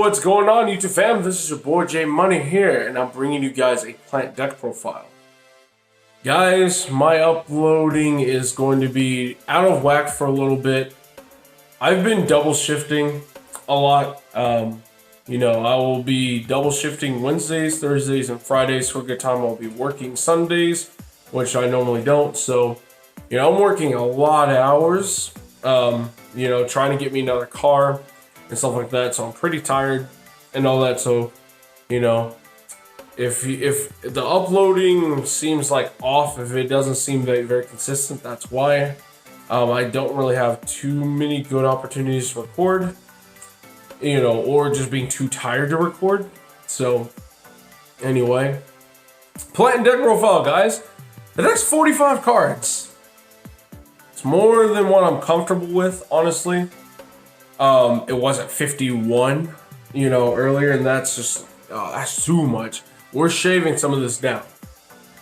what's going on, YouTube fam? This is your boy J Money here, and I'm bringing you guys a plant deck profile. Guys, my uploading is going to be out of whack for a little bit. I've been double shifting a lot. You know, I will be double shifting Wednesdays, Thursdays, and Fridays for a good time. I'll be working Sundays, which I normally don't. So, you know, I'm working a lot of hours, you know, trying to get me another car and stuff like that. So I'm pretty tired and all that. So, you know, if the uploading seems like off, if it doesn't seem very consistent, that's why. I don't really have too many good opportunities to record, you know, or just being too tired to record. So anyway, plant deck profile, guys. The deck's 45 cards. It's more than what I'm comfortable with, honestly. It was at 51, you know, earlier, and that's just, that's too much. We're shaving some of this down.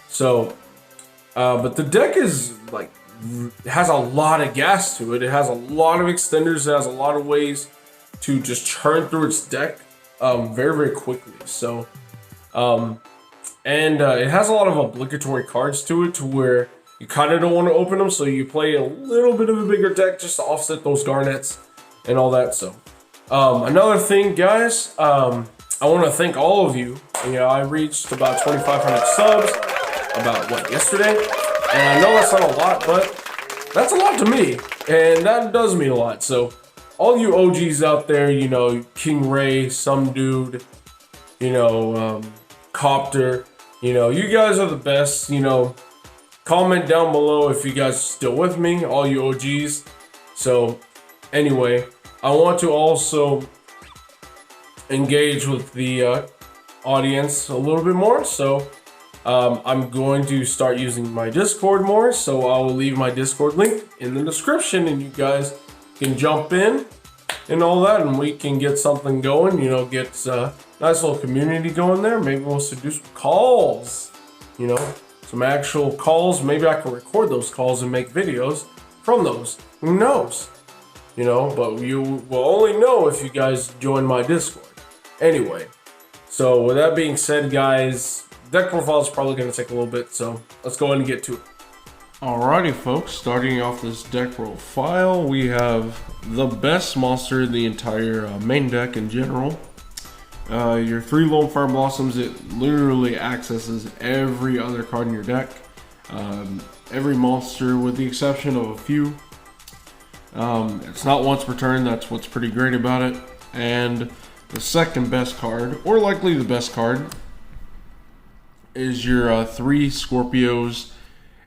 So, but the deck is like, it has a lot of gas to it. It has a lot of extenders. It has a lot of ways to just churn through its deck, very quickly. So, it has a lot of obligatory cards to it, to where you kind of don't want to open them. So you play a little bit of a bigger deck just to offset those garnets and all that. So, another thing, guys, I want to thank all of you. You know, I reached about 2,500 subs about yesterday, and I know that's not a lot, but that's a lot to me, and that does mean a lot. So, all you OGs out there, you know, King Ray, some dude, you know, Copter, you know, you guys are the best. You know, comment down below if you guys are still with me, all you OGs. So, anyway, I want to also engage with the audience a little bit more. So, I'm going to start using my Discord more. So, I will leave my Discord link in the description, and you guys can jump in and all that, and we can get something going. You know, get a nice little community going there. Maybe we'll do some calls. You know, some actual calls. Maybe I can record those calls and make videos from those. Who knows? You know, but you will only know if you guys join my Discord. Anyway, so with that being said, guys, deck profile is probably going to take a little bit, so let's go ahead and get to it. Alrighty, folks, starting off this deck profile, we have the best monster in the entire main deck in general. Your 3 Lonefire Blossoms, it literally accesses every other card in your deck. Every monster, with the exception of a few. It's not once per turn. That's what's pretty great about it. And the second best card, or likely the best card, is your 3 Scorpios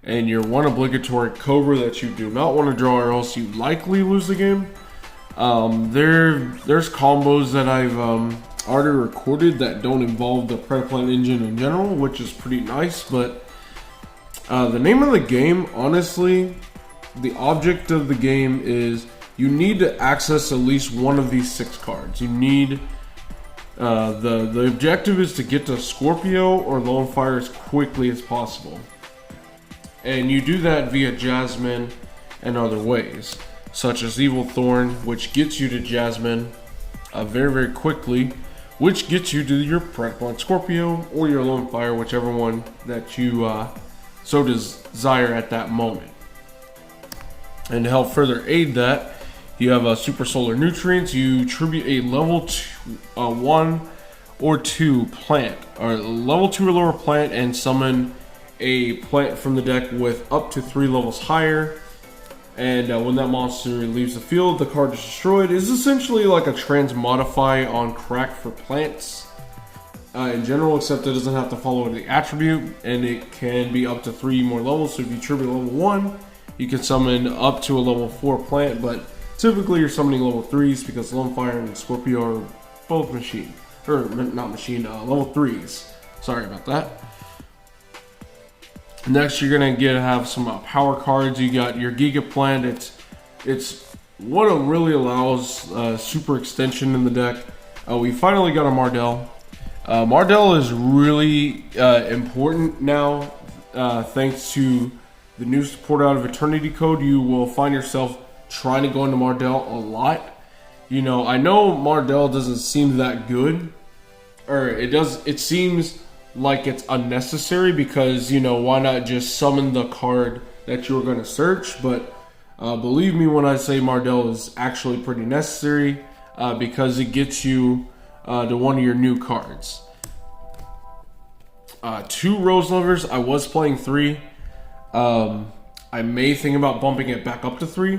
and your 1 obligatory Cobra that you do not want to draw, or else you likely lose the game. There's combos that I've already recorded that don't involve the Predaplant engine in general, which is pretty nice. But the name of the game, honestly, the object of the game is you need to access at least one of these 6 cards. You need the objective is to get to Scorpio or Lonefire as quickly as possible, and you do that via Jasmine and other ways, such as Evil Thorn, which gets you to Jasmine very quickly, which gets you to your Predaplant Scorpio or your Lonefire, whichever one that you so desire at that moment. And to help further aid that, you have Super Solar Nutrients. You tribute a level 1 or 2 plant, or level 2 or lower plant, and summon a plant from the deck with up to 3 levels higher. And when that monster leaves the field, the card is destroyed. It's essentially like a transmodify on crack for plants in general, except it doesn't have to follow the attribute, and it can be up to 3 more levels. So if you tribute level 1, you can summon up to a level 4 plant, but typically you're summoning level 3s because Lonefire and Scorpio are both machine, or not machine, level 3s. Sorry about that. Next, you're gonna have some power cards. You got your Giga Planet. It's what it really allows super extension in the deck. We finally got a Mardell. Mardell is really important now, thanks to the new support out of Eternity Code. You will find yourself trying to go into Mardell a lot. You know, I know Mardell doesn't seem that good, or it seems like it's unnecessary because, you know, why not just summon the card that you were going to search? But believe me when I say Mardell is actually pretty necessary because it gets you to one of your new cards. 2 Rose Lovers. I was playing 3. I may think about bumping it back up to 3.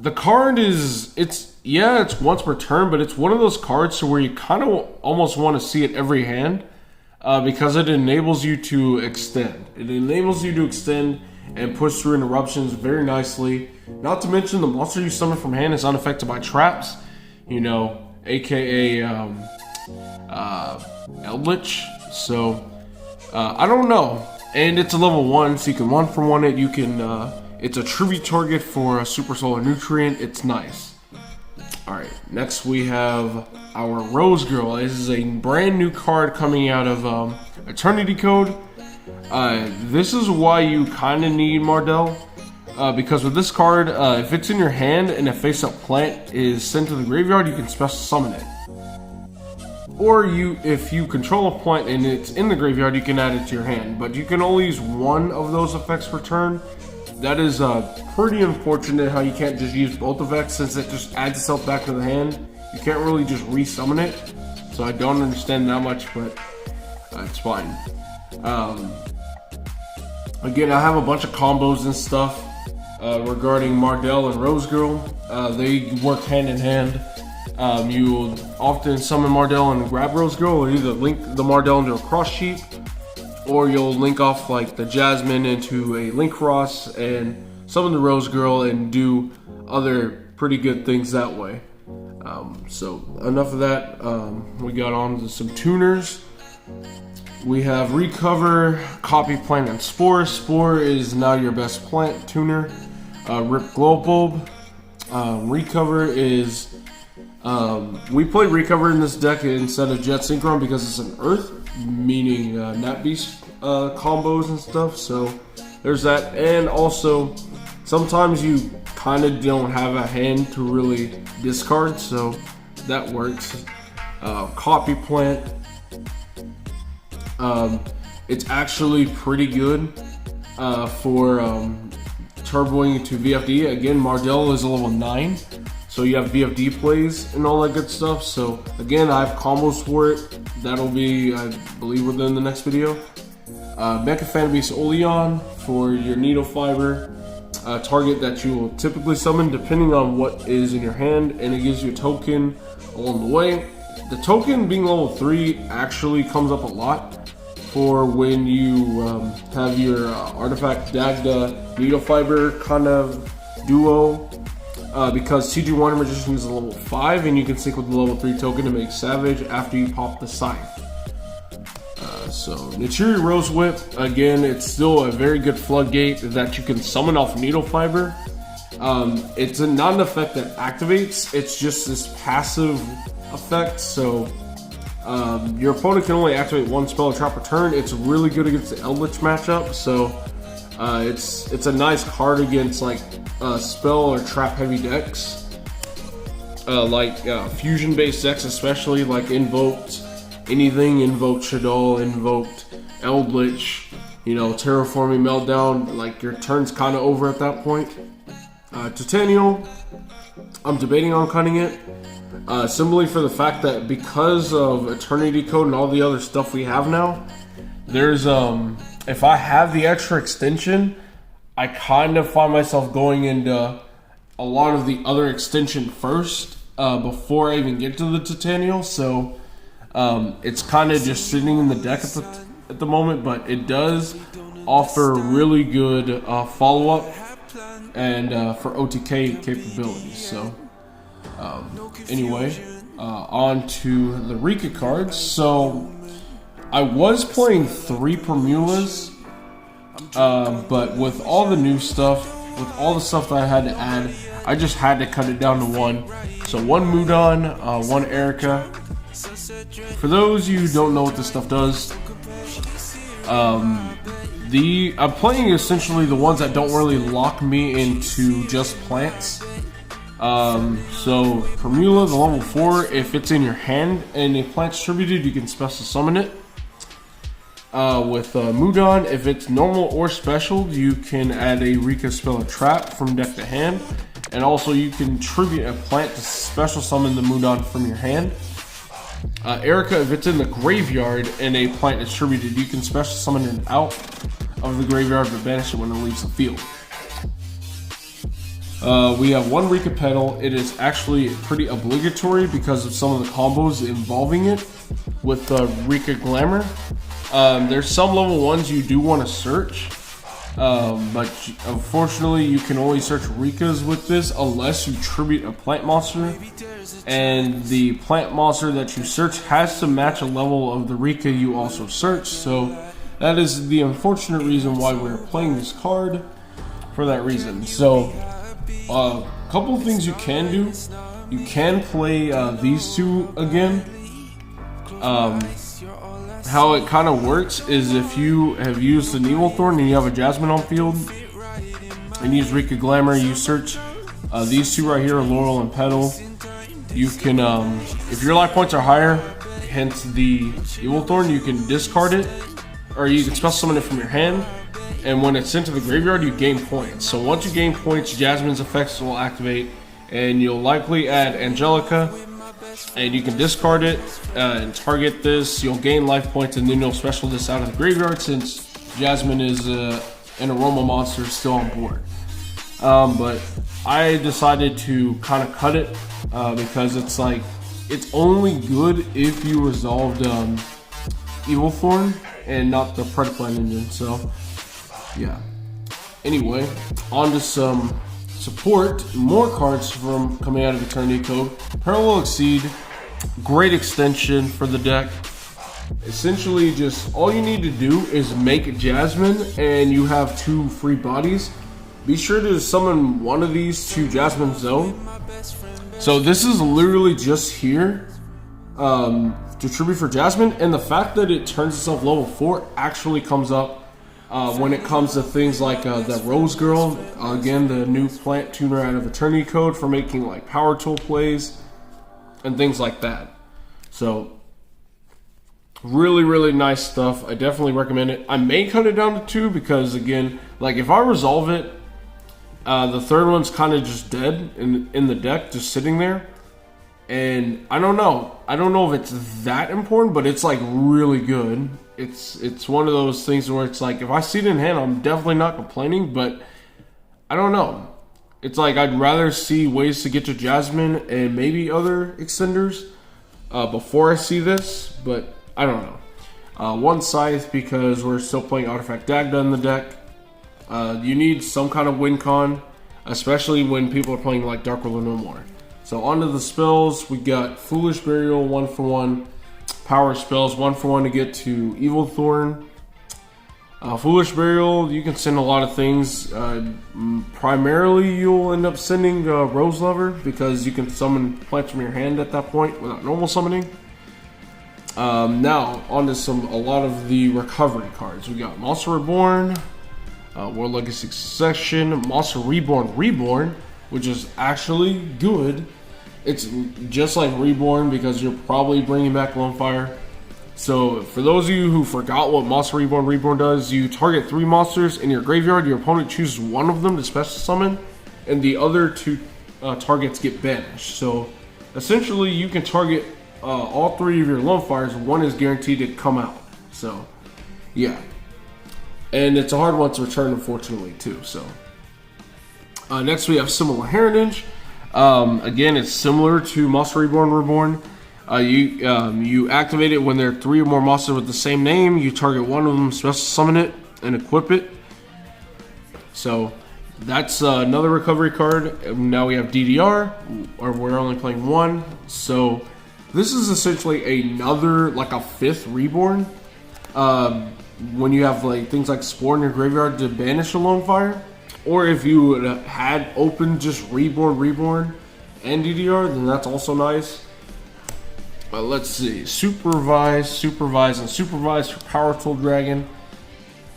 The card it's once per turn, but it's one of those cards to where you kind of almost want to see it every hand because it enables you to extend. It enables you to extend and push through interruptions very nicely. Not to mention the monster you summon from hand is unaffected by traps, you know, aka Eldritch. So I don't know. And it's a level 1, so you can 1-for-1 it. You can it's a tribute target for a super solar nutrient. It's nice. Alright, next we have our Rose Girl. This is a brand new card coming out of Eternity Code. This is why you kind of need Mardell. Because with this card, if it's in your hand and a face-up plant is sent to the graveyard, you can special summon it. Or if you control a plant and it's in the graveyard, you can add it to your hand. But you can only use one of those effects per turn. That is pretty unfortunate how you can't just use both effects, since it just adds itself back to the hand. You can't really just resummon it. So I don't understand that much, but it's fine. Again, I have a bunch of combos and stuff regarding Mardell and Rose Girl. They work hand in hand. You will often summon Mardell and grab Rose Girl, or either link the Mardell into a cross sheep, or you'll link off like the Jasmine into a link cross and summon the Rose Girl and do other pretty good things that way. So enough of that. We got on to some tuners. We have Recover, Copy Plant, and Spore. Spore is now your best plant tuner. Rip Glow Bulb. Recover is we play Recover in this deck instead of Jet Synchron because it's an Earth, meaning Nat Beast combos and stuff. So there's that, and also sometimes you kind of don't have a hand to really discard, so that works. Copy Plant. It's actually pretty good for turboing to VFD. Again, Mardell is a level 9. So you have VFD plays and all that good stuff. So again, I have combos for it. That'll be, I believe, within the next video. Mecha Fan Beast Oleon for your Needle Fiber. Target that you will typically summon depending on what is in your hand. And it gives you a token along the way. The token being level 3 actually comes up a lot for when you have your Artifact Dagda Needle Fiber kind of duo. Because CG Wonder Magician is a level 5 and you can sync with the level 3 token to make Savage after you pop the Scythe. So cheery Rose Wit, again, it's still a very good floodgate that you can summon off Needle Fiber. It's not an effect that activates, it's just this passive effect. So your opponent can only activate one spell or trap per turn. It's really good against the Eldritch matchup. So it's a nice card against like spell or trap heavy decks, like fusion based decks, especially like Invoked anything, Invoked Shaddoll, Invoked Eldritch, you know, Terraforming Meltdown. Like your turn's kind of over at that point. Teneal, I'm debating on cutting it, simply for the fact that because of Eternity Code and all the other stuff we have now, there's if I have the extra extension, I kind of find myself going into a lot of the other extension first before I even get to the Teneal. So it's kind of just sitting in the deck at the moment, but it does offer really good follow-up and for OTK capabilities. So anyway, on to the Rika cards. So I was playing 3 Permulas, but with all the new stuff, with all the stuff that I had to add, I just had to cut it down to 1. So 1 Mudon, 1 Erica. For those you who don't know what this stuff does, I'm playing essentially the ones that don't really lock me into just plants. So for Mula, the level 4, if it's in your hand and a plant distributed, you can special summon it. With Mudon, if it's normal or special, you can add a Rika spell or trap from deck to hand. And also you can tribute a plant to special summon the Mudon from your hand. Erica, if it's in the graveyard and a plant is distributed, you can special summon it out of the graveyard but banish it when it leaves the field. We have one Rika Petal. It is actually pretty obligatory because of some of the combos involving it with Rika Glamour. There's some level 1s you do want to search, but unfortunately you can only search Rikas with this unless you tribute a plant monster, and the plant monster that you search has to match a level of the Rika you also search. So that is the unfortunate reason why we're playing this card for that reason. So a couple of things you can do. You can play these two again. How it kind of works is if you have used the Teneal Thorn and you have a Jasmine on field and use Rika Glamour, you search these two right here, Laurel and Petal. You can, if your life points are higher, hence the Evil Thorn, you can discard it, or you can special summon it from your hand. And when it's sent to the graveyard, you gain points. So once you gain points, Jasmine's effects will activate, and you'll likely add Angelica, and you can discard it and target this. You'll gain life points, and then you'll special this out of the graveyard since Jasmine is an aroma monster still on board. But I decided to kind of cut it because it's like it's only good if you resolved Evil Thorn and not the Predaplan engine. So yeah. Anyway, on to some support. More cards from coming out of Eternity Code. Parallel Exceed, great extension for the deck. Essentially, just all you need to do is make Jasmine, and you have 2 free bodies. Be sure to summon one of these to Jasmine's zone. So this is literally just here to tribute for Jasmine, and the fact that it turns itself level 4 actually comes up when it comes to things like the Rose Girl, again, the new plant tuner out of Eternity Code for making like power tool plays and things like that. So really, really nice stuff. I definitely recommend it. I may cut it down to 2 because, again, like if I resolve it, the third one's kind of just dead in the deck, just sitting there. And I don't know if it's that important, but it's like really good. It's one of those things where it's like if I see it in hand, I'm definitely not complaining, but I don't know. It's like I'd rather see ways to get to Jasmine and maybe other extenders before I see this, but I don't know. One Scythe because we're still playing Artifact Dagda in the deck. You need some kind of win con, especially when people are playing like Dark Ruler No More. So onto the spells, we got Foolish Burial, 1-for-1. Power spells, 1-for-1 to get to Evil Thorn. Foolish Burial, you can send a lot of things. Primarily, you'll end up sending Rose Lover because you can summon plants from your hand at that point without normal summoning. Now, onto a lot of the recovery cards. We got Monster Reborn, World Legacy Succession, Monster Reborn, which is actually good. It's just like Reborn because you're probably bringing back Lonefire. So for those of you who forgot what Monster Reborn does, you target 3 monsters in your graveyard. Your opponent chooses one of them to special summon, and the other 2 targets get banished. So essentially, you can target all 3 of your Lonefires. One is guaranteed to come out. So yeah, and it's a hard one to return, unfortunately, too. So next we have Similar Heritage. Again, it's similar to Monster Reborn. You activate it when there are 3 or more monsters with the same name. You target one of them, special summon it, and equip it. So that's another recovery card. Now we have DDR, or we're only playing 1. So this is essentially another, like a 5th Reborn. When you have like things like Spore in your graveyard to banish a Lonefire. Or if you had opened just Reborn, and DDR, then that's also nice. Let's see. Supervise for Power Tool Dragon.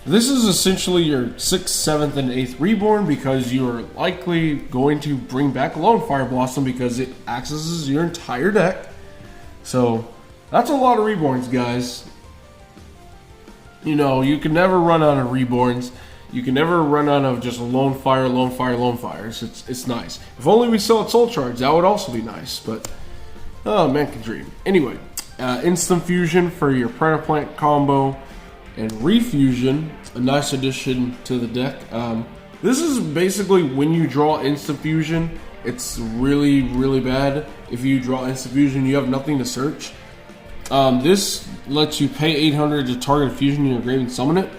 This is essentially your 6th, 7th, and 8th Reborn because you are likely going to bring back Lonefire Blossom because it accesses your entire deck. So that's a lot of Reborns, guys. You know, you can never run out of Reborns. You can never run out of just Lonefire, Lonefire, Lonefires. It's nice. If only we still had Soul Charge, that would also be nice. But, oh, man can dream. Anyway, Instant Fusion for your Predator Plant combo. And Refusion, a nice addition to the deck. This is basically when you draw Instant Fusion, it's really, really bad. If you draw Instant Fusion, you have nothing to search. This lets you pay 800 to target a fusion in your grave and summon it.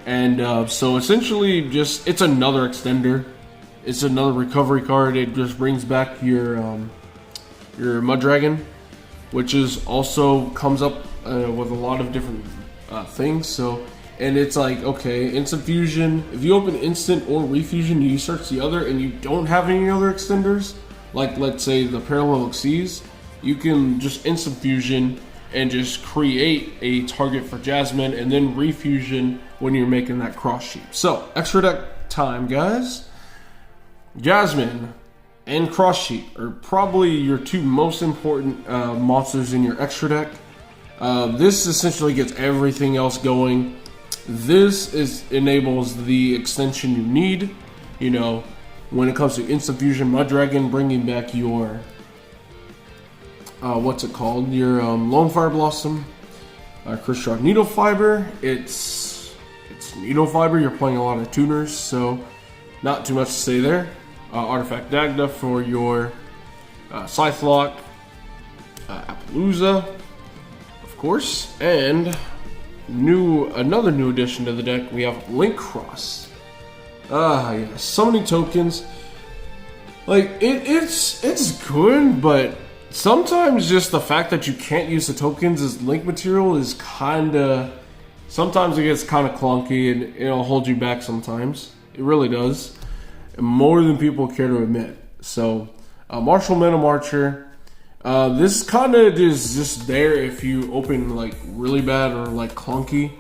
And so essentially just, it's another extender. It's another recovery card. It just brings back your Mud Dragon, which is also comes up with a lot of different things. So, and it's like, okay, Instant Fusion, if you open Instant or Refusion, you search the other and you don't have any other extenders, like let's say the Parallel Xyz, you can just Instant Fusion and just create a target for Jasmine and then Refusion when you're making that cross sheep. So, extra deck time, guys. Jasmine and cross sheep are probably your two most important monsters in your extra deck. This essentially gets everything else going. This enables the extension you need. You know, when it comes to Instant Fusion, Mud Dragon, bringing back your what's it called? Your Lonefire Blossom, Crystal Needle Fiber. It's Needle Fiber. You're playing a lot of tuners, so not too much to say there. Artifact Dagda for your Scythe Lock, Appaloosa, of course, and another new addition to the deck. We have Link Cross. Yeah, summoning tokens. Like it's good, but sometimes just the fact that you can't use the tokens as link material is sometimes it gets kind of clunky and it'll hold you back sometimes. It really does. More than people care to admit. So, Martial Metal Marcher. This kind of is just there if you open like really bad or like clunky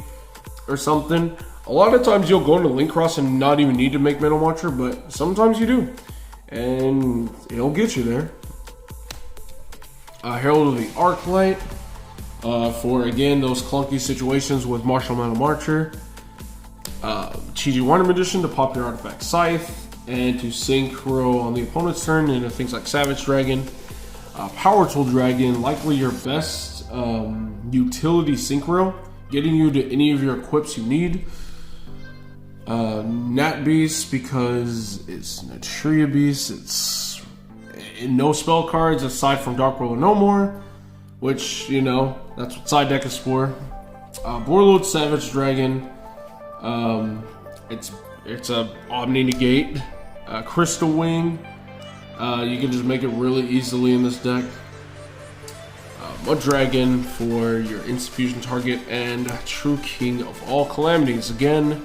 or something. A lot of times you'll go into Link Cross and not even need to make Metal Marcher, but sometimes you do. And it'll get you there. Herald of the Arclight. For again, those clunky situations with Martial Metal Marcher. Chi-Ji Wonder Edition to pop your artifact Scythe. And to synchro on the opponent's turn into things like Savage Dragon, Power Tool Dragon, likely your best utility synchro, getting you to any of your equips you need. Nat Beast, because it's Natria Beast, it's no spell cards aside from Dark World No More, which, you know, that's what side deck is for. Borreload Savage Dragon, it's a Omni Negate. Crystal Wing, you can just make it really easily in this deck. Mud Dragon for your Instant Fusion target, and True King of all Calamities. Again,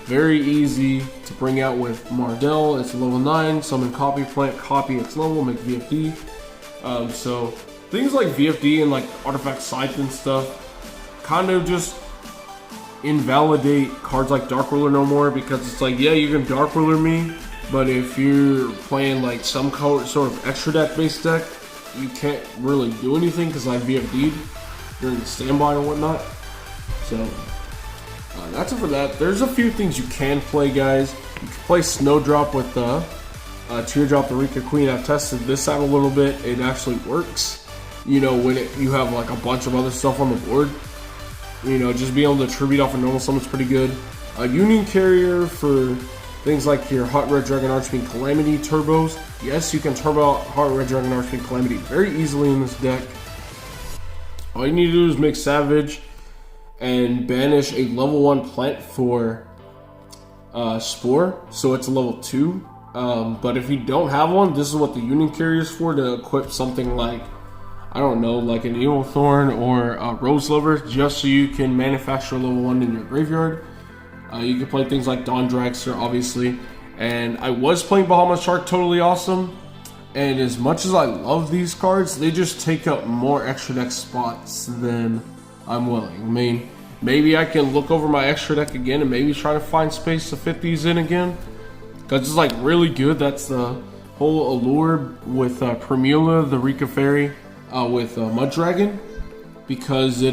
very easy to bring out with Mardell. It's level 9, summon Copy Plant, copy its level, make VFD. So things like VFD and like Artifact Scythe and stuff kind of just invalidate cards like Dark Ruler No More, because it's like, yeah, you can Dark Ruler me, but if you're playing like some sort of extra deck based deck, you can't really do anything because I VFD'd during the standby or whatnot. So that's it for that. There's a few things you can play, guys. You can play Snowdrop with Teardrop the Rika Queen. I've tested this out a little bit. It actually works. You know, when you have like a bunch of other stuff on the board. You know, just being able to tribute off a normal summon's pretty good. A Union Carrier for things like your Hot Red Dragon Archfiend Calamity turbos. Yes, you can turbo out Hot Red Dragon Archfiend Calamity very easily in this deck. All you need to do is make Savage and banish a level 1 plant for Spore, so it's a level 2. But if you don't have one, this is what the Union Carrier is for, to equip something like, I don't know, like an Evil Thorn or a Rose Lover, just so you can manufacture level 1 in your graveyard. You can play things like Dawn Dragster, obviously. And I was playing Bahamut Shark, totally awesome. And as much as I love these cards, they just take up more extra deck spots than I'm willing. I mean, maybe I can look over my extra deck again and maybe try to find space to fit these in again. Because it's like really good. That's the whole allure with Primula, the Rika Fairy, with Mud Dragon. Because they're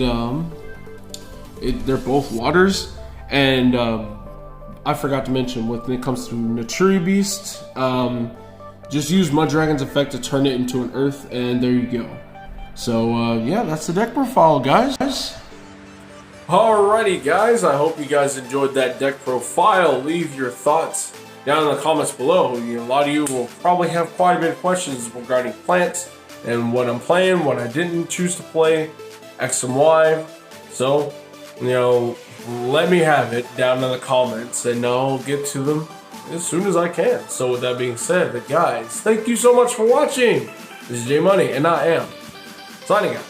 both waters. And I forgot to mention, when it comes to cheery beast, just use Mud Dragon's effect to turn it into an earth, and there you go. So yeah, that's the deck profile, guys. Alrighty, guys, I hope you guys enjoyed that deck profile. Leave your thoughts down in the comments below. A lot of you will probably have quite a bit of questions regarding plants and what I'm playing, what I didn't choose to play, X and Y. So, let me have it down in the comments, and I'll get to them as soon as I can. So with that being said, guys, thank you so much for watching. This is J Money, and I am signing out.